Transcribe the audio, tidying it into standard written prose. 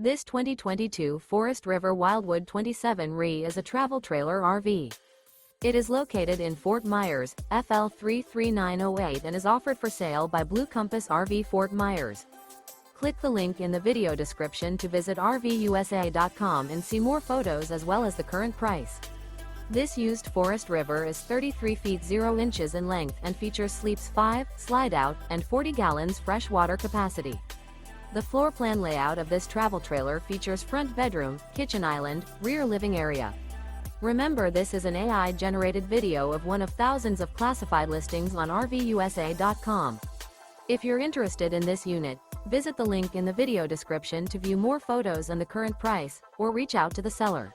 This 2022 Forest River Wildwood 27 RE is a travel trailer RV. It is located in Fort Myers, FL 33908 and is offered for sale by Blue Compass RV Fort Myers. Click the link in the video description to visit RVUSA.com and see more photos as well as the current price. This used Forest River is 33 feet 0 inches in length and features sleeps 5, slide-out, and 40 gallons fresh water capacity. The floor plan layout of this travel trailer features front bedroom, kitchen island, rear living area. Remember, this is an AI-generated video of one of thousands of classified listings on RVUSA.com. If you're interested in this unit, visit the link in the video description to view more photos and the current price, or reach out to the seller.